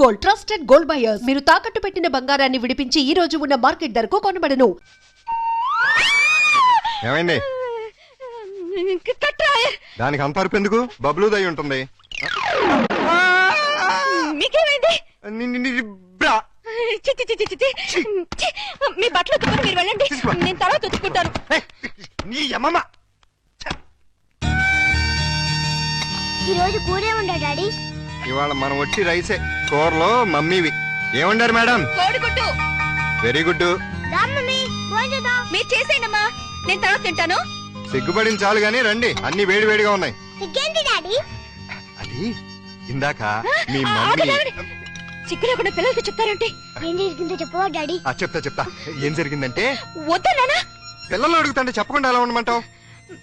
Gold, trusted gold buyers. మీరు తాకట్టు పెట్టిన బంగారాన్ని విడిపించి ఈ రోజు ఉన్న మార్కెట్ ధరకు కొనబడను. ఏమైంది? దానికి అంత అరుపు ఎందుకు? బబ్లు దై ఉంటుంది. మీకేమైంది? మీ బట్టలు ఉతుకుని మీరు వెళ్ళండి, నేను తర్వాత ఉతుక్కుంటాను. ఈ రోజు కూరే ఉండా డాడీ. ఇవాళ మనం వచ్చి రైసే, కూరలో మమ్మీవి. ఏమండారు మేడం? కోడిగుడ్డు. Very good. మీరు చేసేయండమ్మా, నేను తర్వాత తింటాను. సిగ్గుపడిన చాలు గానీ రండి, అన్ని వేడి వేడిగా ఉన్నాయి. అది ఇందాక మీ మమ్మీ. సిగ్గు లేకుండా పిల్లలకి చెప్తారంటే ఏం జరిగిందో చెప్పవా డాడీ? చెప్తా. ఏం జరిగిందంటే, వద్దా నాన్న? పిల్లలు అడుగుతుంటే చెప్పకుండా ఎలా ఉండమంటావు?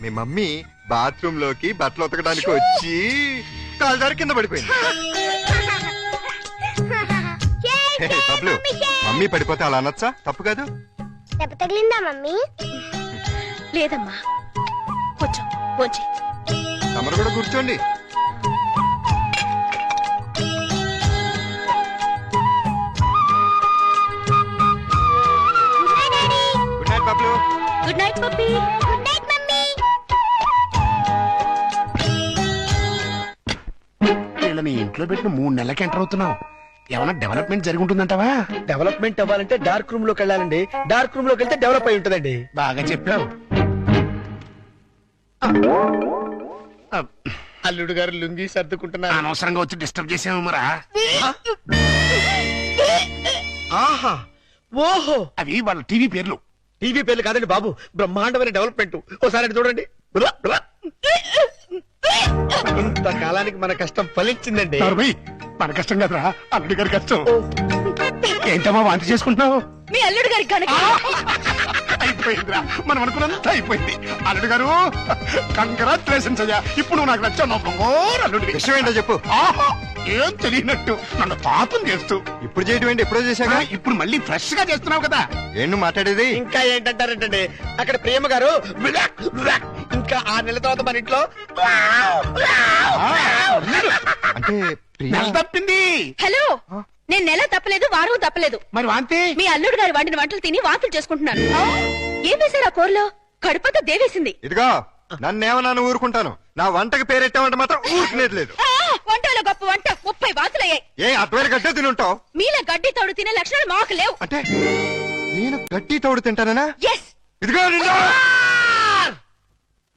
మీ మమ్మీ బాత్రూమ్ లోకి బట్టలు ఉతకడానికి వచ్చి కాలుదారి కింద పడిపోయింది. బబ్లు, మమ్మీ పడిపోతే అలా అనొచ్చా? తప్పు కాదు. దెబ్బ తగిలిందా మమ్మీ? లేదమ్మా, కొంచెం కొంచెం. తమరు కూడా కూర్చోండి. Good night Bablu. Good night puppy. Good night mummy. వీళ్ళని ఇంట్లో పెట్టిన 3 నెలలకి ఎంటర్ అవుతున్నావు. ఏమన్నా డెవలప్మెంట్ జరిగి ఉంటుందంటావా? డెవలప్మెంట్ అవ్వాలంటే డార్క్ రూమ్ లోకి వెళ్ళాలండి. డార్క్ రూమ్ లోకి వెళ్తే డెవలప్ అయి ఉంటుందండి. బాగా చెప్పావు. అల్లుడు గారు లుంగి సర్దుకుంటున్నారు. అనవసరంగా వచ్చి డిస్టర్బ్ చేసాము మరా. ఆహా, ఓహో, అవి వాళ్ళ టీవీ పేర్లు. టీవీ పేర్లు కాదండి బాబు, బ్రహ్మాండమైన డెవలప్మెంట్. ఓసారి అటు చూడండి. ఇంతకాలానికి మన కష్టం ఫలించిందండి. మన కష్టం కదరా, అల్లుడి గారి కష్టం. ఏంటమ్మా వాంతి చేసుకుంటున్నావు? మీ అల్లుడు గారికి కనుక అయిపోయిందిరా, మనం అనుకున్నంత అయిపోయింది. అల్లుడు గారు కంగ్రాచులేషన్స్ అయ్యా. ఇప్పుడు నువ్వు నాకు నచ్చావు. అల్లుడి విషయం ఏంటో చెప్పు. ఆహా, ఏం తెలియనట్టు నన్ను పాపం చేస్తూ. ఇప్పుడు చేయటం ఏంటి? ఎప్పుడో చేశాగా. ఇప్పుడు మళ్ళీ ఫ్రెష్ గా చేస్తున్నావు కదా. ఏంటి మాట్లాడేది? ఇంకా ఏంటంటారేంటండి, అక్కడ ప్రేమ గారు ఇంకా 6 నెలల తర్వాత మన ఇంట్లో అంటే నెల తప్పింది. హలో, నేను నెల తప్పలేదు, వారం తప్పలేదు. మరి వాంతి? మీ అల్లుడు గారి వండిన వంటలు తిని వాంతులు చేసుకుంటున్నాను. ఏం వేశారు ఆ కూరలో? కడుపంతా దేవేసింది. ఇదిగో, నన్నేమన్నా ఊరుకుంటాను, నా వంటకి పేరెట్టామంటే మాత్రం ఊరుకునేది లేదు. వంటలో గొప్ప వంట 30 వాంతులయ్యాయి. ఏ అద్వైల గడ్డే తినుంటావు? మీలా గడ్డి తోడు తినే లక్షణాలు మాకు లేవు. అంటే నేను గడ్డి తోడు తింటానా? ఎస్. ఇదిగో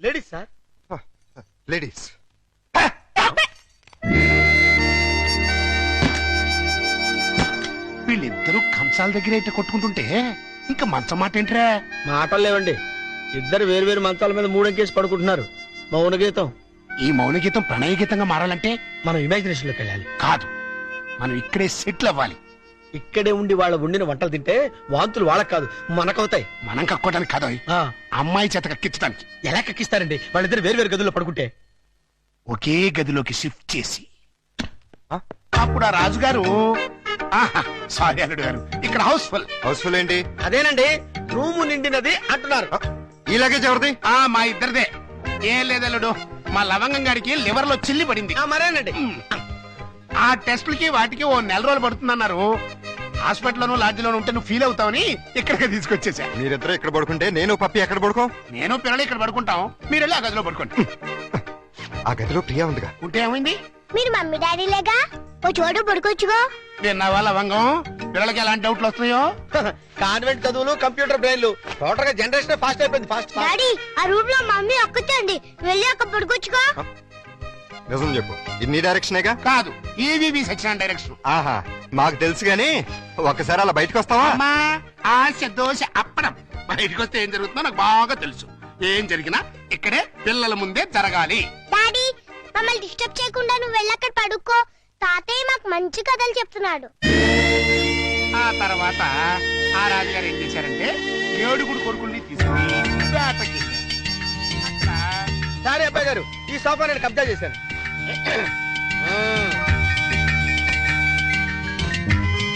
లేడీస్ సార్, లేడీస్. వీళ్ళిద్దరూ కంసాల దగ్గర అయితే కొట్టుకుంటుంటే ఇంకా మంచం మాట ఏంట్రా? మాటలు లేవండి. ఇద్దరు వేరు వేరు మంచాల మీద 3 అంకేసి పడుకుంటున్నారు. మౌన గీతం. ఈ మౌన గీతం ప్రణయ గీతంగా మారాలంటే మనం ఇమాజినేషన్ లోకి వెళ్ళాలి. కాదు, మనం ఇక్కడే సెటిల్ అవ్వాలి. ఇక్కడే ఉండి వాళ్ళ వండిన వంటలు తింటే వాంతులు వాళ్ళకి కాదు మనకవుతాయి. మనం కక్కోడానికి కాదు, అమ్మాయి చేత కక్కించడానికి. ఎలా కక్కిస్తారండి వాళ్ళిద్దరు వేరు వేరు గదుల్లో పడుకుంటే? ఒకే గదిలోకి షిఫ్ట్ చేసి అప్పుడు ఆ రాజుగారు, సారీ అల్లుడు గారు, ఇక్కడ హౌస్ఫుల్ ఏంటి? అదేనండి, రూము నిండినది అంటున్నారు. ఈ లగేజ్ ఎవరిది? మా ఇద్దరిదే. ఏం లేదు అల్లుడు, మా లవంగం గారికి లివర్ లో చిల్లి పడింది. మరేనండి, ఆ టెస్టులకి వాటికి 1 నెల రోజులు పడుతుందన్నారు. హాస్పిటల్లోనూ లాడ్జిలోనూ ఉంటే నువ్వు ఫీల్ అవుతావని ఇక్కడికి తీసుకొచ్చేసా. మీరిద్దరు ఇక్కడ పడుకుంటే నేను పప్పి ఎక్కడ పడుకో? నేను పిల్లలు ఇక్కడ పడుకుంటాం, మీరు వెళ్ళి ఆ గదిలో పడుకోండి. ఆ గదిలో ప్రియా ఉందిగా. ఉంటే ఏమైంది? మీరు మమ్మీ డాడీ లేగా ఓ చోటు పడుకోవచ్చుగా. విన్నావా లవంగం, పిల్లలకి ఎలాంటి డౌట్లు వస్తున్నాయో? కాన్వెంట్ చదువులు, కంప్యూటర్ బ్రెయిన్లు, టోటల్ గా జనరేషన్ ఫాస్ట్ అయిపోయింది. ఫాస్ట్ డాడీ, ఆ రూమ్ లో మమ్మీ ఒక్కచండి, వెళ్ళి అక్కడ పడుకోవచ్చుగా. నిజం చెప్పు, ఇన్ని డైరెక్షనేగా? కాదు, ఈవీవి సెక్షన్ డైరెక్షన్. ఆహా, మాకు తెలుసు గాని ఒకసారి అలా బయటకు వస్తావా? ఆశ దోశ అప్పడం. బయటకు వస్తే ఏం జరుగుతుందో నాకు బాగా తెలుసు. ఏం జరిగినా ఇక్కడే పిల్లల ముందే జరగాలి. డాడీ, మమ్మల్ని డిస్టర్బ్ చేయకుండా నువ్వు వెళ్ళి అక్కడ పడుకో. తాతయ్య మాకు మంచి కథలు చెప్తున్నాడు. ఆ తర్వాత ఆ రాజుగారు ఏం చేశారంటే 7 కొడుకుల్ని తీసుకుని వేటకి సరే అబ్బాయి గారు, ఈ సోఫా నేను కబ్జా చేశాను.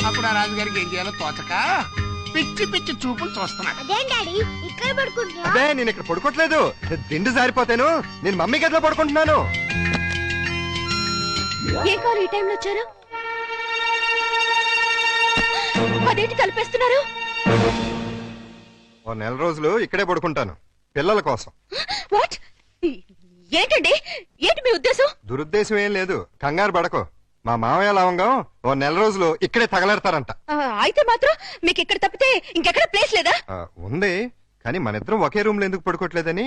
అప్పుడు ఆ రాజుగారికి ఏం చేయాలో తోచక పిచ్చి పిచ్చి చూపులు చూస్తున్నాడు. అదేం డాడీ ఇక్కడ పడుకుంటున్నా? అదే నేను ఇక్కడ పడుకోవట్లేదు, దిండు జారిపోతాను. నేను మమ్మీ గదిలో పడుకుంటున్నాను. ఏ కారు ఈ టైంలో వచ్చారు? అదేంటి తలపేస్తున్నారు? ఓ నెల రోజులు ఇక్కడే పడుకుంటాను పిల్లల కోసం. వాట్? ఏంటండి, ఏంటి మీ ఉద్దేశం? దురుద్దేశం ఏం లేదు, కంగారు పడకో. మా మామయ్య లవంగం ఓ నెల రోజులు ఇక్కడే తగలెడతారంట. అయితే మాత్రం మీకు ఇక్కడ తప్పితే ఇంకెక్కడ ప్లేస్ లేదా? ఉంది, కానీ మన ఇద్దరం ఒకే రూమ్ లో ఎందుకు పడుకోవట్లేదని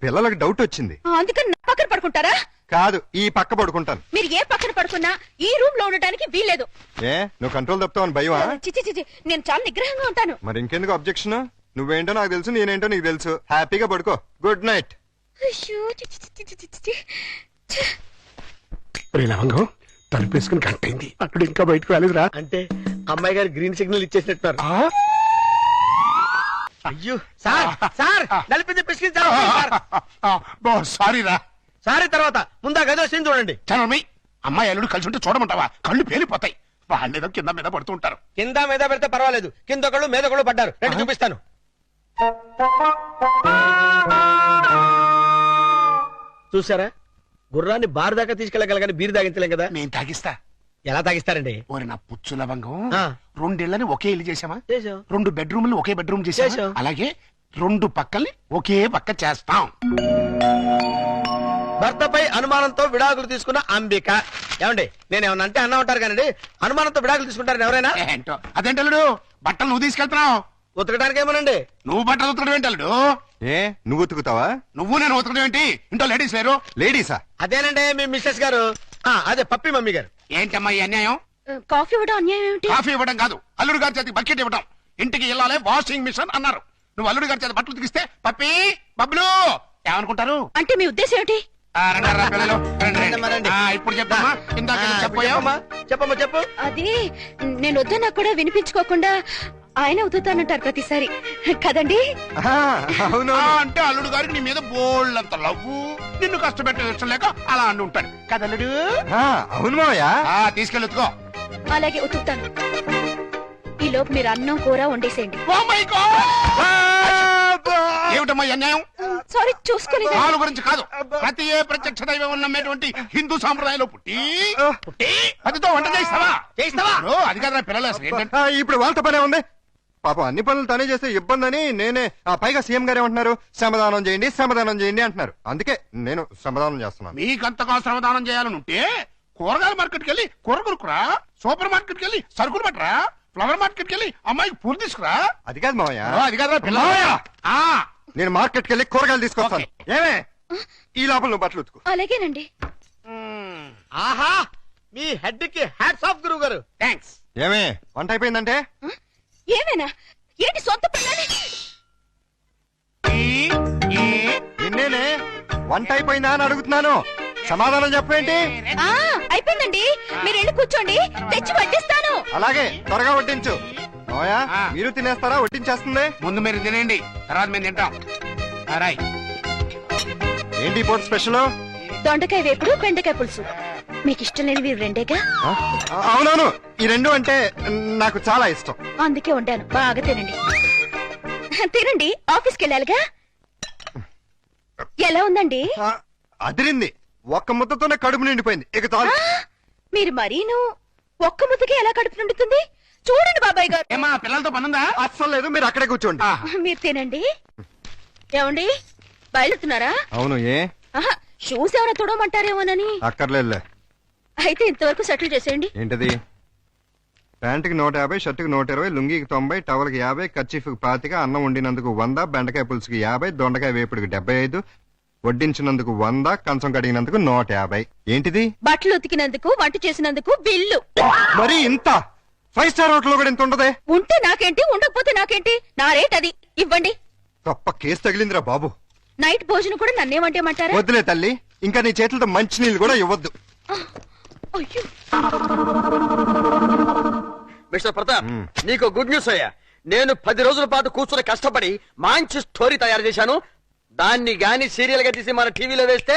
పిల్లలకు డౌట్ వచ్చింది. అందుకని నా పక్కన పడుకుంటారా? కాదు, ఈ పక్క పడుకుంటాను. మీరు ఏ పక్కన పడుకున్నా ఈ రూమ్ లో ఉండడానికి వీల్లేదు. ఏ నువ్వు కంట్రోల్ తప్పుతావని భయమా? చిచి చిచి, నేను చాలా నిగ్రహంగా ఉంటాను. మరి ఇంకెందుకు అబ్జెక్షన్? నువ్వేంటో నాకు తెలుసు, నేనేంటో నీకు తెలుసు. హ్యాపీగా పడుకో. Good night. అయ్యో, చి, చి, చి, చి, చి, చి. లవంగం తలుపేసుకుని గంటైంది, అక్కడ ఇంకా బయటకు రాలేదురా. అంటే అమ్మాయి గారు గ్రీన్ సిగ్నల్ ఇచ్చేసినట్టున్నారు. అయ్యో సార్, సార్ నలిపించి పిసికించారు సార్. సారీ రా. సారీ తర్వాత ముందా గదిలో సీన్ చూడండి. చనమి, అమ్మాయి అల్లుడు కలిసి ఉంటే చూడమంటావా? కళ్ళు పేలిపోతాయి. వాళ్ళేదో కింద మీద పడుతూ ఉంటారు. కింద మీద పెడితే పర్వాలేదు, కింద ఒకళ్ళు మీద ఒకళ్ళు పడ్డారు. రండి చూపిస్తాను. చూసారా, గుర్రాన్ని బారు దాకా తీసుకెళ్ళగలగాని బీరు తాగించలేం కదా. నేను తాగిస్తా. ఎలా తాగిస్తారండి? ఓరి నా పుచ్చు లవంగం, ఆ. 2 ఇళ్ళని ఒకే ఇల్లు చేసామా? చేసాం. 2 బెడ్రూమ్లు ఒకే బెడ్రూమ్ చేసాం. చేసాం. అలాగే 2 పక్కల్ని ఒకే పక్క చేస్తాం. భర్తపై అనుమానంతో విడాకులు తీసుకున్న అంబిక. ఏమండి, నేనేమన్నా అంటే అన్నా ఉంటారు కానీ అనుమానంతో విడాకులు తీసుకుంటారని ఎవరైనా? ఏంటో అదేంటి అల్లుడు, బట్టలు నువ్వు తీసుకెళ్తున్నావు. ఉతకడానికి ఏమోనండి. నువ్వు బట్టలు ఉతకడం ఏంటి అల్లుడు? ఏ నువ్వు ఉతుకుతావా? నువ్వు నేను ఉతకడం ఏంటి? ఇంట్లో లేడీస్ లేరు? లేడీసా? అదేనండి మీ మిస్సెస్ గారు. అదే పప్పి మమ్మీ గారు. ఏంటమ్మా ఈ అన్యాయం? కాఫీ ఇవ్వడం అన్యాయం ఏమిటి? కాఫీ ఇవ్వడం కాదు, అల్లుడు గారి చేతికి బకెట్ ఇవ్వడం. ఇంటికి వెళ్ళాలి వాషింగ్ మిషన్ అన్నారు. నువ్వు అల్లుడు గారి చేతి బట్టలు ఉతికిస్తే పప్పి బబ్లు ఏమనుకుంటారు? అంటే మీ ఉద్దేశం ఏమిటి? రండి రా పిల్లలు, రండి, రండి. రండి, రండి. ఇప్పుడు చెప్పమ్మా, ఇందాక ఏదో చెప్పబోయావు. చెప్పమ్మా చెప్పు. అది నేను వద్దన్నా కూడా వినిపించుకోకుండా ఆయన ఉతుతానంటారు ప్రతిసారి కదండి. అవును. అంటే అల్లుడు గారికి నీ మీద బోల్డంత లవ్వు, నిన్ను కష్టపెట్టే ఇష్టం లేక అలా అంటూ ఉంటాడు కదా అల్లుడు? అవును మావయ్య. తీసుకెళ్ళుకో. అలాగే ఉతుకుతాను. ఈ లోపు మీరు అన్నం కూర వండేసేయండి. ఏమిటమ్మా ఈ అన్యాయం? సారీ, చూసుకోలేదు. వాళ్ళ గురించి కాదు, ప్రతి ఏ ప్రత్యక్ష దైవం నమ్మేటువంటి హిందూ సాంప్రదాయంలో పుట్టి అదితో వంట చేస్తావా? చేస్తావా? అది కాదు పిల్లలు అసలు ఏంటంటే. ఇప్పుడు వాళ్ళతో పనే ఉంది. పాపం అన్ని పనులు తనే చేస్తే ఇబ్బంది అని నేనే. పైగా సీఎం గారు ఏమంటున్నారు? శ్రమదానం చేయండి, శ్రమదానం చేయండి అంటున్నారు. అందుకే నేను శ్రమదానం చేస్తున్నాను. మీకంతగా శ్రమదానం చేయాలని ఉంటే కూరగాయల మార్కెట్కి వెళ్ళి కూర కొనుక్కురా, సూపర్ మార్కెట్కి వెళ్ళి సరుకులు పట్టరా, ఫ్లవర్ మార్కెట్కి వెళ్ళి అమ్మాయికి పూలు తీసుకురా. అది కాదు మావయ్య. అది కాదు పిల్లలు. నేను మార్కెట్కి వెళ్ళి కూరగాయలు తీసుకొస్తాను. ఏమే ఈ లోపల నువ్వు బట్టలు ఉతుకు. అలాగేనండి. ఆహా, మీ హెడ్ కి హ్యాట్స్ ఆఫ్ గురువు గారు. థ్యాంక్స్. ఏమే వంట అయిపోయిందంటే? ఏమైనా ఏంటి సొంత పిల్లని? నిన్నేనే వంట అయిపోయిందా అని అడుగుతున్నాను. సమాధానం చెప్పేంటి? అయిపోయిందండి, మీరు వెళ్ళి కూర్చోండి, తెచ్చి వడ్డిస్తాను. అలాగే త్వరగా వడ్డించు. మావయ్య మీరు తినేస్తారా? వడ్డించేస్తుంది. ముందు మీరు తినేయండి, తర్వాత మేము తింటాం. రాయ్. ఏంటి పోటీ స్పెషల్? దొండకాయ వేపుడు, బెండకాయ పులుసు. మీకు ఇష్టం లేనివి రెండేగా? అవునవును, ఈ 2 అంటే నాకు చాలా ఇష్టం. అందుకే వండాను, బాగా తినండి. తినండి, ఆఫీస్కి వెళ్ళాలిగా. ఎలా ఉందండి? అదిరింది. ఒక్క ముద్దతోనే కడుపు నిండిపోయింది. ఇక చాలు. మీరు మరీను ఒక్క ముద్దకే ఎలా కడుపు నిండుతుంది? చూడండి బాబాయ్ గారు. ఏమా పిల్లలతో పనుందా? అస్సలు లేదు, మీరు అక్కడే కూర్చోండి. మీరు తినండి. ఏమండి, బయలుతున్నారా? అవును. ఏ షూస్ ఎవరైనా తుడమంటారేమోనని. అక్కర్లేదులే. అయితే ఇంతవరకు సెటిల్ చేసేయండి. ఏంటది? ప్యాంటుకి 150, షర్టుకి 120, లుంగికి 90, టవల్కి 50, కర్చీఫ్కి 25, అన్నం వండినందుకు 100, బెండకాయ పులుసుకి 50, దొండకాయ వేపుడికి 75, వడ్డించినందుకు 100, కంచం కడిగినందుకు 150. ఏంటిది? బట్టలు ఉతికినందుకు, వంట చేసినందుకు బిల్లు. మరి ఇంత 5 స్టార్ హోటల్ లో కూడా ఇంత ఉండదే? ఉంటే నాకేంటి, ఉండకపోతే నాకేంటి, నా రేట్ అది. ఇవ్వండి. గొప్ప కేసు తగిలిందిరా బాబు. నైట్ భోజనం కూడా నన్నేమంటేమంటారా? వద్దులే తల్లి, ఇంకా నీ చేతులతో మంచి నీళ్ళు కూడా ఇవ్వద్దు. అయ్యో, మిస్టర్ ప్రతాప్, నీకు గుడ్ న్యూస్ అయ్యా. నేను 10 రోజుల పాటు కూర్చుని కష్టపడి మంచి స్టోరీ తయారు చేశాను. దాన్ని గాని సీరియల్ గా తీసి మన టీవీలో వేస్తే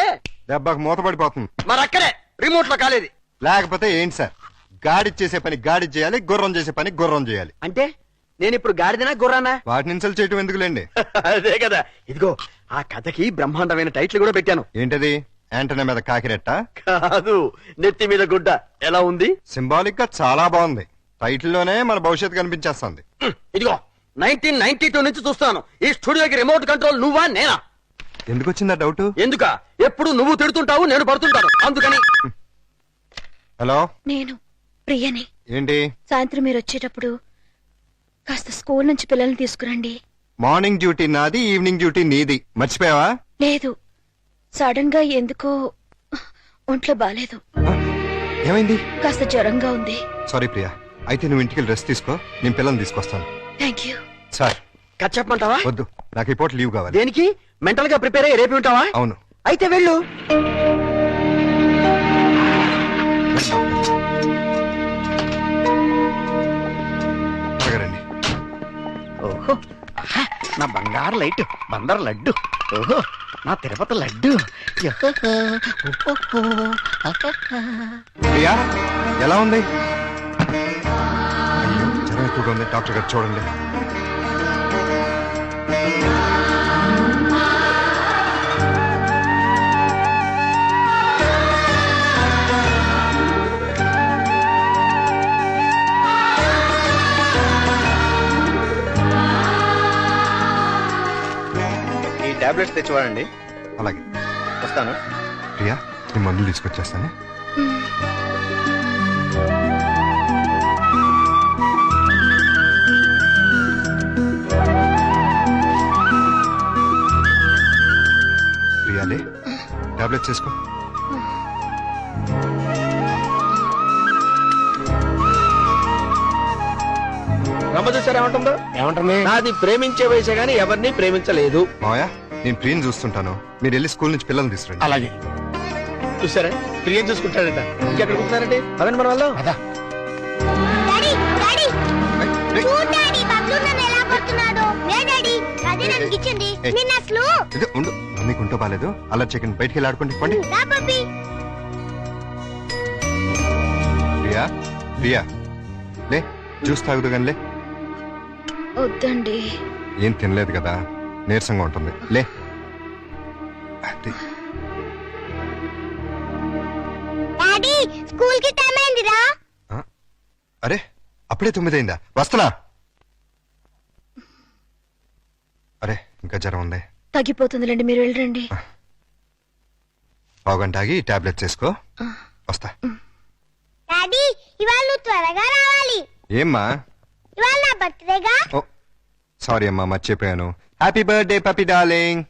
దెబ్బకు మూతపడిపోతుంది. మరి అక్కడే రిమోట్ లో కాలేదు. లేకపోతే ఏంటి సార్? గాడి చేసే పని గాడి చేయాలి, గుర్రం చేసే పని గుర్రం చేయాలి. అంటే నేను ఇప్పుడు గాడిదనా గుర్రానా? వాటిని ఇన్సల్ట్ చేయటం ఎందుకులేండి. అదే కదా. ఇదిగో ఆ కథకి బ్రహ్మాండమైన టైటిల్ కూడా పెట్టాను. ఏంటది? యాంటనా మీద కాకిరెట్ట? కాదు, నెత్తి మీద గుడ్డ. ఎలా ఉంది? సింబాలిక్ గా చాలా బాగుంది. టైటిల్లోనే మన భవిష్యత్తు కనిపించేస్తుంది. ఇదిగో 1992 నుంచి చూస్తాను ఈ స్టూడియోకి రిమోట్ కంట్రోల్ నువ్వా నేనా? ఎందుకు వచ్చిందా డౌట్? ఎందుక ఎప్పుడు నువ్వు తిడుతుంటావు, నేను పడుతుంటాను, అందుకని. హలో, నేను ప్రియని. ఏంటి? సాయంత్రం మీరు వచ్చేటప్పుడు కాస్త స్కూల్ నుంచి పిల్లల్ని తీసుకురండి. మార్నింగ్ డ్యూటీ నాది, ఈవినింగ్ డ్యూటీ నీది. మర్చిపోయావా? లేదు, సడన్ గా ఎందుకో ఒంట్లో బాలేదు. ఏమైంది? కాస్త జ్వరంగా ఉంది. సారీ ప్రియా, అయితే నువ్వు ఇంటికి రెస్ట్ తీసుకో, నేను పిల్లల్ని తీసుకొస్తాను. Thank you. సార్ కట్ చెప్పమంటావా? వద్దు, నాకు ఈ పూట లీవ్ కావాలి. దేనికి? మెంటల్ గా ప్రిపేర్ అయ్యి రేపు ఉంటావా? అవును. అయితే వెళ్ళు. రండి. ఓహో, ఆహా, నా బంగారు లైట్ బందర్ లడ్డు. ఓహో, నా తిరుపతి లడ్డు. ప్రియా ఎలా ఉంది? అయ్యో, జ్వరం ఎక్కువగా ఉంది, డాక్టర్ గారు చూడండి. ఈ టాబ్లెట్స్ తెచ్చివాడండి. అలాగే వస్తాను. ప్రియా, నీ మందులు తీసుకొచ్చేస్తాను. ప్రియాలే, టాబ్లెట్స్ తీసుకో. రమ్మ చూసారా ఏమంటుందో? ఏమంటుంది? నాది ప్రేమించే వయసే గానీ ఎవరిని ప్రేమించలేదు. మావయ్య, నేను ప్రియని చూస్తుంటాను, మీరు వెళ్ళి స్కూల్ నుంచి పిల్లల్ని తీసుకురండి. అలాగే. చూసారా, ప్రియం చూసుకుంటాడంట. ఇంకెక్కడ కూర్చున్నారండి? అదండి మన వాళ్ళు. అదా డాడీ డాడీ ఏయ్, చూడు డాడీ బబ్లు నన్ను ఎలా కొడుతున్నాడో. లే డాడీ, అదే నన్ను ఇచ్చింది. ఏయ్. నిన్న అసలు ఇది ఉండు, మమ్మీకి ఉంటో బాలేదు. అలా చికెన్ బయటికి వెళ్ళి ఆడుకోండి. పండి. రా పప్పి. ప్రియా, ప్రియా లే, జ్యూస్ తాగుదు కానీ లే. వద్దండి. ఏం తినలేదు కదా, నీరసంగా ఉంటుంది. లే. అది. డాడీ స్కూల్ కి టైం అయిందిరా. ఆ? అరే, అప్పుడే 9 అయిందా? వస్తున్నా. అరే, ఇంకా జ్వరం ఉంది. తగ్గిపోతుందిలేండి, మీరు వెళ్ళండి. పావుగంట ఆగి టాబ్లెట్స్ వేసుకో. వస్తా. డాడీ ఇవాళ నువ్వు త్వరగా రావాలి. ఏమ్మా? ఇవాళ నా బర్త్డేగా. ఓ సారీ అమ్మా, మర్చిపోయాను. హ్యాపీ బర్త్డే పప్పి డార్లింగ్.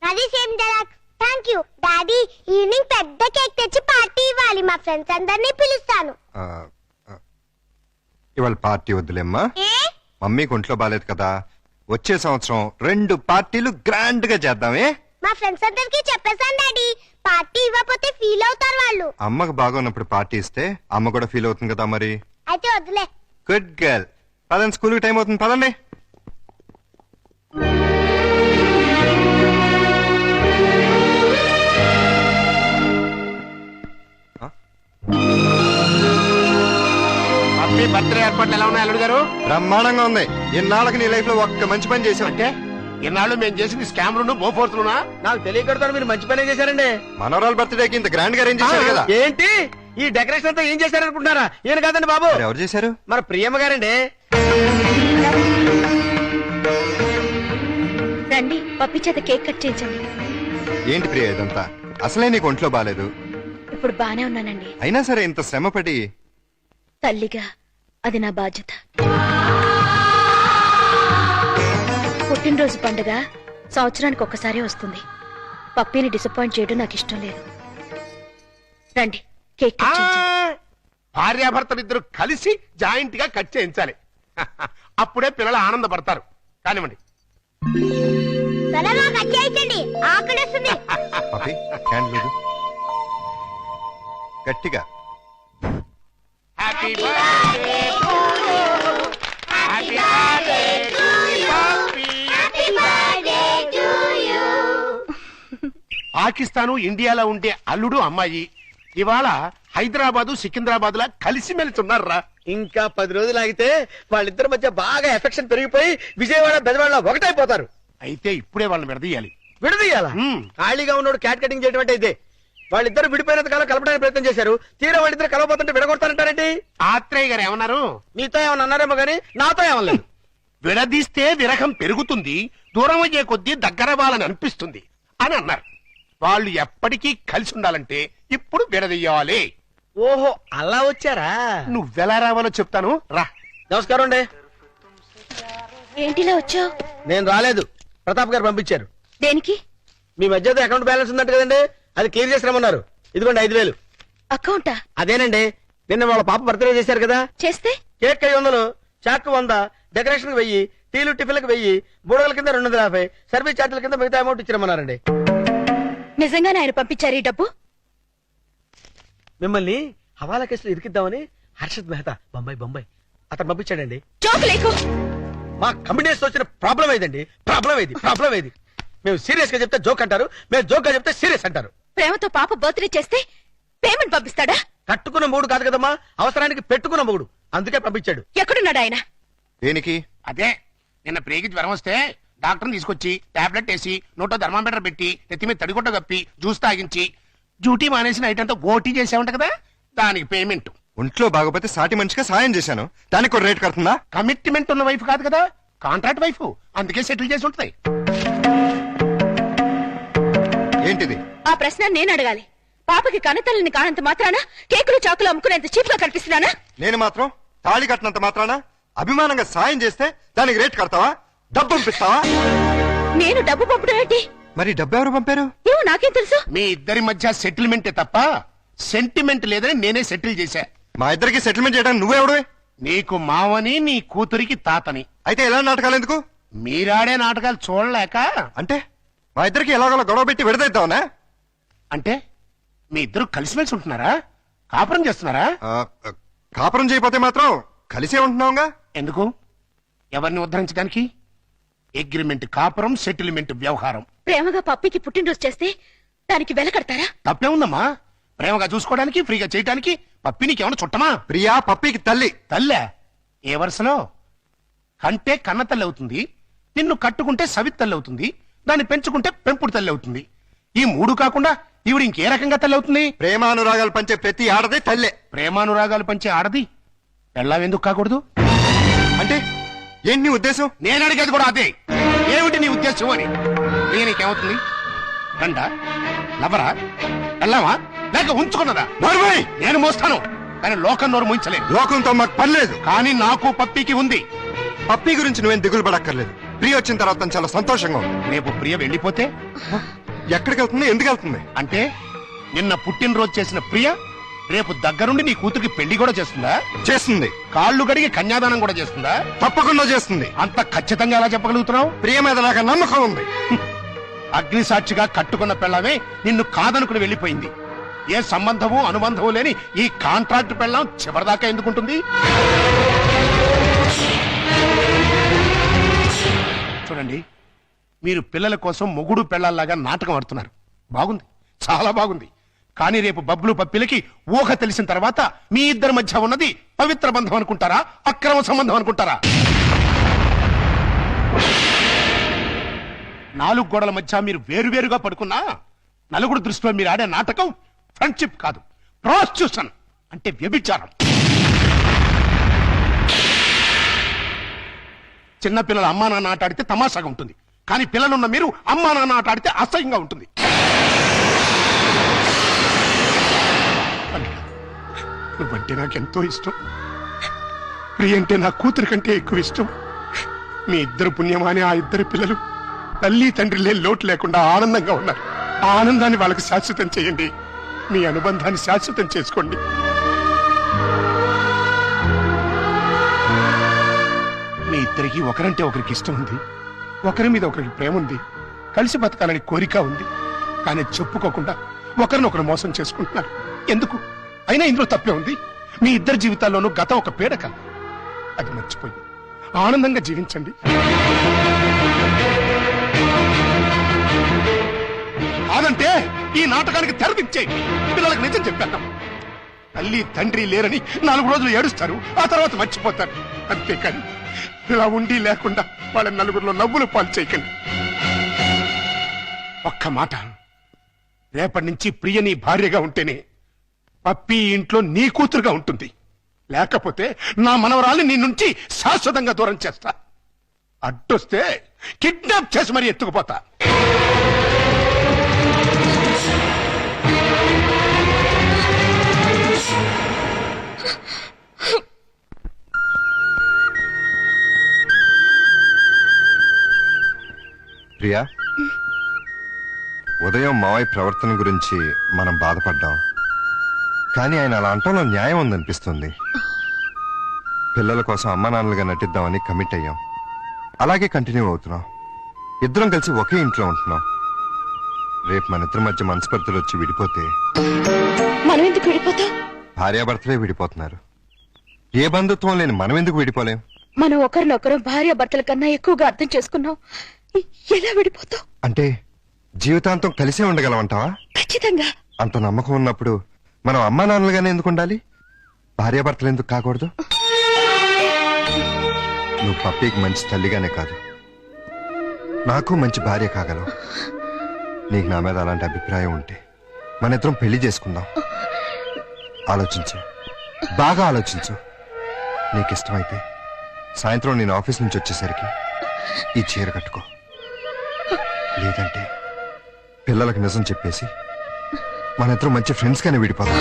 అది same dialogue. Thank you daddy. Evening పెద్ద కేక్ తెచ్చి పార్టీ ఇవ్వాలి. మా ఫ్రెండ్స్ అందరినీ పిలుస్తాను. ఇవాళ పార్టీ వద్దులేమ్మా, ఏ? మమ్మీకి ఒంట్లో బాలేదు కదా. వచ్చే సంవత్సరం 2 పార్టీలు గ్రాండ్ గా చేద్దామే. మా ఫ్రెండ్స్ అందరికి చెప్పేశాను డాడీ. పార్టీ ఇవ్వకపోతే ఫీల్ అవుతారు వాళ్ళు. అమ్మకు బాగున్నప్పుడు పార్టీ ఇస్తే అమ్మ కూడా ఫీల్ అవుతుంది కదా మరి. అయితే వద్దులే. Good girl. పదండి, స్కూల్కి టైం అవుతుంది, పదండి. హ్యాపీ బర్త్డే ఏర్పాట్లు ఎలా ఉన్నాయి అల్లుడు గారు? బ్రహ్మాండంగా ఉంది. ఇన్నాళ్ళకి నీ లైఫ్ లో ఒక్క మంచి పని చేసావు. అంటే ఇన్నాళ్ళు మేము చేసింది స్కామ్లు బోఫోర్స్లునా? నాకు తెలియకడతాను, మీరు మంచి పనే చేశారండి. మనవరాల బర్త్డేకి ఇంత గ్రాండ్ గా అరేంజ్ చేశారు కదా. ఏంటి ఈ డెకరేషన్ అంతా ఏం చేశారనుకుంటున్నారా? ఈయన కాదండి బాబు, మరి ఎవరు చేశారు? మన ప్రియమ్మ గారండి. రండి, పప్పి చేత కేక్ కట్ చేయించండి. ఏంటి ప్రియ ఇదంతా? అసలే నీకు ఒంట్లో బాలేదు. ఇప్పుడు బానే ఉన్నానండి. అయినా సరే ఇంత శ్రమపడి. తల్లిగా అది నా బాధ్యత. పుట్టినరోజు పండుగ సంవత్సరానికి ఒక్కసారి వస్తుంది. పప్పిని డిసప్పాయింట్ చేయడం నాకు ఇష్టం లేదు. రండి, కేక్ కట్ చేయించండి. భార్యాభర్తలిద్దరు కలిసి జాయింట్ గా కట్ చేయించాలి. అప్పుడే పిల్లలు ఆనందపడతారు. కానివ్వండి. త్వరగా కట్ చేయించండి, ఆకలిస్తుంది. పప్పి, క్యాండిల్ లేదు. గట్టిగా. Happy birthday to you. Happy birthday to you. Happy birthday to you. Pakistan ఇండియాలో ఉండే అల్లుడు అమ్మాయి ఇవాళ హైదరాబాదు సికింద్రాబాద్ లా కలిసిమెలిసి ఉన్నారా? ఇంకా 10 రోజులు ఆగితే వాళ్ళిద్దరి మధ్య బాగా ఎఫెక్షన్ పెరిగిపోయి విజయవాడ బెజవాడ ఒకటైపోతారు. అయితే ఇప్పుడే వాళ్ళని విడదీయాలి. విడదీయాలా? మ్మ్. ఖాళీగా ఉన్నాడు క్యాట్ కటింగ్ చేయడం అంటే ఇదే. వాళ్ళిద్దరు విడిపోయినంత కాలం కలపడానికి ప్రయత్నం చేశారు. తీరా వాళ్ళిద్దరు కలవబోతుంటే విడగొడతానంటారేంటి? ఆత్రేయ గారు ఏమన్నారు? మీతో ఏమన్నా అన్నారేమో గానీ నాతో ఏమనలేదు. విడదీస్తే విరహం పెరుగుతుంది, దూరం అయ్యే కొద్దీ దగ్గర వాళ్ళని అనిపిస్తుంది అని అన్నారు. వాళ్ళు ఎప్పటికీ కలిసి ఉండాలంటే ఇప్పుడు విడదీయాలి. ఓహో అలా వచ్చారా? నువ్వెలా రావాలో చెప్తాను రా. నమస్కారం అండి. ఏంటిలా వచ్చావు? నేను రాలేదు, ప్రతాప్ గారు పంపించారు. దేనికి? మీ మధ్యతో అకౌంట్ బ్యాలెన్స్ ఉందంట కదండి, అది క్లియర్ చేసి రమ్మన్నారు. ఇదిగోండి 5,000. అకౌంటా? అదేనండి, నిన్న వాళ్ళ పాప బర్త్డే చేశారు కదా, చేస్తే కేక్ 500, చాక్ 100, డెకరేషన్ 1000, టీలు టిఫిన్లకు 1000, బుడగల కింద 250, సర్వీస్ ఛార్జీల కింద మిగతా అమౌంట్ ఇచ్చిరమ్మన్నారండి. నిజంగానే ఆయన పంపించారు ఈ డబ్బు? మిమ్మల్ని హవాలా కేసులో ఇరికిద్దామని హర్షద్ మెహతా బొంబాయి అతను పంపించాడండి. జోక్ లేకు. మా కమ్యూనిస్ట్ వచ్చిన ప్రాబ్లం ఏదండి? ప్రాబ్లం ఏది? మేము సీరియస్ గా చెప్తే జోక్ అంటారు, మేము జోక్ గా చెప్తే సీరియస్ అంటారు. ప్రేమతో పాప బర్త్డే చేస్తే పేమెంట్ పంపిస్తాడా? కట్టుకున్న మూడు కాదు కదమ్మా, అవసరానికి పెట్టుకున్న మూడు, అందుకే పంపించాడు. ఎక్కడున్నాడు ఆయన? దేనికి? అదే నిన్న ప్రేగి జ్వరం వస్తే డాక్టర్ని తీసుకొచ్చి టాబ్లెట్ వేసి నోట్లో థర్మామీటర్ పెట్టి నెత్తి మీద తడిగుడ్డ కప్పి జ్యూస్ తాగించి డ్యూటీ మానేసిన ఐటమ్ అంతా ఓటీ చేసామంట కదా, దానికి పేమెంట్. ఒంట్లో బాగోపోతే సాటి మనిషిగా సాయం చేశాను, దానికి ఒక రేట్ కడుతుందా? కమిట్మెంట్ ఉన్న వైఫ్ కాదు కదా, కాంట్రాక్ట్ వైఫ్, అందుకే సెటిల్ చేసి ఉంటుంది. ఏంటిది? ఆ ప్రశ్న నేను అడగాలి. పాపకి కనతల్లిని కానంత మాత్రాన కేకులు చాకులు అమ్ముకునేంత చీప్ గా కనిపిస్తున్నానా? నేను మాత్రం తాళి కట్టినంత మాత్రాన అభిమానంగా సాయం చేస్తే దానికి రేట్ కడతావా? డబ్బు పంపిస్తావా? నేను డబ్బు పంపడం ఏంటి? మరి డబ్బు ఎవరు పంపారు? ఏమో నాకేం తెలుసు. మీ ఇద్దరి మధ్య సెటిల్మెంటే తప్ప సెంటిమెంట్ లేదని నేనే సెటిల్ చేశా. మా ఇద్దరికి సెటిల్మెంట్ చేయడానికి నువ్వెవడు? నీకు మావని, నీ కూతురికి తాతని. అయితే ఎలా నాటకాలు ఎందుకు? మీరాడే నాటకాలు చూడలేక. అంటే మా ఇద్దరికి ఎలాగోలా గొడవ పెట్టి విడదీద్దామనా? అంటే మీ ఇద్దరు కలిసిమెలిసి ఉంటున్నారా? కాపురం చేస్తున్నారా? కాపురం చేయకపోతే మాత్రం కలిసే ఉంటున్నావుగా. ఎందుకు? ఎవరిని ఉద్ధరించడానికి? అగ్రిమెంట్ కాపురం, సెటిల్మెంట్ వ్యవహారం. ప్రేమగా పప్పికి పుట్టినరోజు చేస్తే దానికి వెల కడతారా? తప్పే ఉందమ్మా. ప్రేమగా చూసుకోవడానికి, ఫ్రీగా చేయడానికి పప్పినికి ఏమన్నా చుట్టమా? ప్రియా పప్పికి తల్లి. తల్లే? ఏ వరుసలో? కంటే కన్న తల్లి అవుతుంది, నిన్ను కట్టుకుంటే సవిత్ తల్లి అవుతుంది, దాన్ని పెంచుకుంటే పెంపుడు తల్లి అవుతుంది. ఈ మూడు కాకుండా ఈవిడ ఇంకే రకంగా తల్లి అవుతుంది? ప్రేమానురాగాలు పంచే ప్రతి ఆడది తల్లే. ప్రేమానురాగాలు పంచే ఆడది పెళ్ళాం ఎందుకు కాకూడదు? అంటే ఏంటి నీ ఉద్దేశం? నేను అడిగేది కూడా అదే. ఏమిటి నీ ఉద్దేశం అని. నీకేమవుతుంది? గంట లవరా, వెళ్ళావా, లేక ఉంచుకున్నదా? నోర్మై! నేను మోస్తాను, కానీ లోకం నోరు మూయించలేదు. లోకంతో మాకు పని లేదు. కానీ నాకు పప్పికి ఉంది. పప్పి గురించి నువ్వేం దిగులు పడక్కర్లేదు. ప్రియ వచ్చిన తర్వాత తను చాలా సంతోషంగా ఉంది. రేపు ప్రియ వెళ్ళిపోతే ఎక్కడికి వెళ్తుంది? ఎందుకు వెళ్తుంది? అంటే నిన్న పుట్టినరోజు చేసిన ప్రియ రేపు దగ్గరుండి నీ కూతురికి పెళ్లి కూడా చేస్తుందా? చేస్తుంది. కాళ్ళు గడిగి కన్యాదానం కూడా చేస్తుందా? తప్పకుండా చేస్తుంది. అంత ఖచ్చితంగా ఎలా చెప్పగలుగుతున్నావు? ప్రియ మీద నాకు నమ్మకం ఉంది. అగ్ని సాక్షిగా కట్టుకున్న పెళ్ళమే నిన్ను కాదనుకుని వెళ్ళిపోయింది. ఏ సంబంధము అనుబంధము లేని ఈ కాంట్రాక్ట్ పెళ్ళం చివరిదాకా ఎందుకుంటుంది? చూడండి, మీరు పిల్లల కోసం మొగుడు పెళ్ళాల్లాగా నాటకం ఆడుతున్నారు. బాగుంది, చాలా బాగుంది. కానీ రేపు బబ్బులు పప్పిలకి ఊహ తెలిసిన తర్వాత మీ ఇద్దరి మధ్య ఉన్నది పవిత్ర బంధం అనుకుంటారా, అక్రమ సంబంధం అనుకుంటారా? 4 గోడల మధ్య మీరు వేరువేరుగా పడుకున్నా నలుగురు దృష్టిలో మీరు ఆడే నాటకం ఫ్రెండ్షిప్ కాదు, ప్రాస్టిట్యూషన్ అంటే వ్యభిచారం. చిన్న పిల్లలు అమ్మా నాన్న ఆట ఆడితే తమాషాగా ఉంటుంది, కానీ పిల్లలున్న మీరు అమ్మా నాన్న ఆట ఆడితే అసహ్యంగా ఉంటుంది. నువ్వంటే నాకెంతో ఇష్టం. ప్రియ అంటే నా కూతురు కంటే ఎక్కువ ఇష్టం. మీ ఇద్దరు పుణ్యమాని ఆ ఇద్దరు పిల్లలు తల్లి తండ్రి లేని లోటు లేకుండా ఆనందంగా ఉన్నారు. ఆ ఆనందాన్ని వాళ్ళకి శాశ్వతం చేయండి. మీ అనుబంధాన్ని శాశ్వతం చేసుకోండి. మీ ఇద్దరికి ఒకరంటే ఒకరికి ఇష్టం ఉంది, ఒకరి మీద ఒకరికి ప్రేమ ఉంది, కలిసి బతకాలని కోరిక ఉంది. కానీ చెప్పుకోకుండా ఒకరినొకరు మోసం చేసుకుంటున్నారు. ఎందుకు? అయినా ఇందులో తప్పే ఉంది. మీ ఇద్దరి జీవితాల్లోనూ గతం ఒక పీడక, అది మర్చిపోయి ఆనందంగా జీవించండి. కాదంటే ఈ నాటకానికి తెరదించేయండి. పిల్లలకు నిజం చెప్పాను. తల్లి తండ్రి లేరని 4 రోజులు ఏడుస్తారు, ఆ తర్వాత మర్చిపోతారు. అంతేకాని ఇలా ఉండి లేకుండా వాళ్ళ నలుగురిలో నవ్వులు పాలు చేయకండి. ఒక్క మాట, రేపటి నుంచి ప్రియ నీ భార్యగా ఉంటేనే పప్పి ఈ ఇంట్లో నీ కూతురుగా ఉంటుంది. లేకపోతే నా మనవరాల్ని నీ నుంచి శాశ్వతంగా దూరం చేస్తా. అడ్డొస్తే కిడ్నాప్ చేసి మరీ ఎత్తుకుపోతా. ప్రియా, ఉదయం మావయ్య ప్రవర్తన గురించి మనం బాధపడ్డాం, కానీ ఆయన అలా అంటంలో న్యాయం ఉందనిపిస్తుంది. పిల్లల కోసం అమ్మా నాన్నలుగా నటిద్దామని కమిట్ అయ్యాం. అలాగే కంటిన్యూ అవుతున్నాం. ఇద్దరం కలిసి ఒకే ఇంట్లో ఉంటున్నాం. రేపు మన ఇద్దరి మధ్య మనస్పర్ధలు వచ్చి విడిపోతే మనం ఎందుకు విడిపోతాం? భార్యాభర్తలే విడిపోతున్నారు. ఏ బంధుత్వం లేని మనం ఎందుకు విడిపోలేం? మనం ఒకరినొకరు భార్య భర్తల కన్నా ఎక్కువగా అర్థం చేసుకున్నాం. ఎలా విడిపోతాం? అంటే జీవితాంతం కలిసే ఉండగలమంటావా? ఖచ్చితంగా. అంత నమ్మకం ఉన్నప్పుడు మనం అమ్మా నాన్నలుగానే ఎందుకు ఉండాలి? భార్యాభర్తలు ఎందుకు కాకూడదు? నువ్వు పప్పీకి మంచి తల్లిగానే కాదు, నాకు మంచి భార్య కాగలవు. నీకు నా మీద అలాంటి అభిప్రాయం ఉంటే మన ఇద్దరం పెళ్లి చేసుకుందాం. ఆలోచించు, బాగా ఆలోచించు. నీకు ఇష్టమైతే సాయంత్రం నేను ఆఫీస్ నుంచి వచ్చేసరికి ఈ చీర కట్టుకో. లేదంటే పిల్లలకు నిజం చెప్పేసి మన ఇద్దరం మంచి ఫ్రెండ్స్ గానే విడిపోదాం.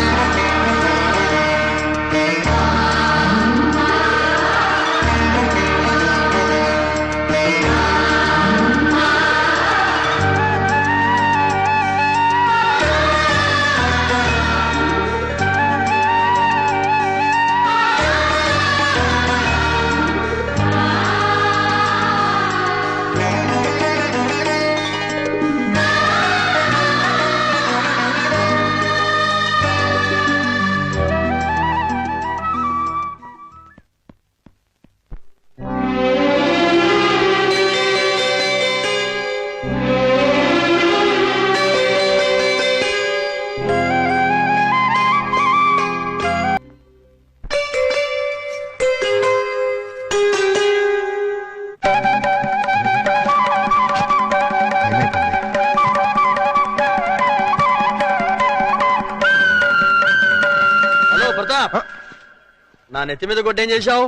హలో ప్రతాప్, నా నెత్తి మీద కొట్టేం చేశావు?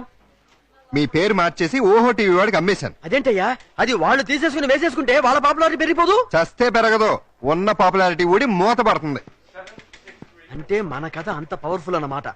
మీ పేరు మార్చేసి ఓహో టీవీ వాడికి అమ్మేశాను. అదేంటయ్యా, అది వాళ్ళు తీసేసుకుని వేసేసుకుంటే వాళ్ళ పాపులారిటీ పెరిగిపోదు. చస్తే పెరగదు, ఉన్న పాపులారిటీ ఊడి మూత పడుతుంది. అంటే మన కథ అంత పవర్ఫుల్ అన్నమాట.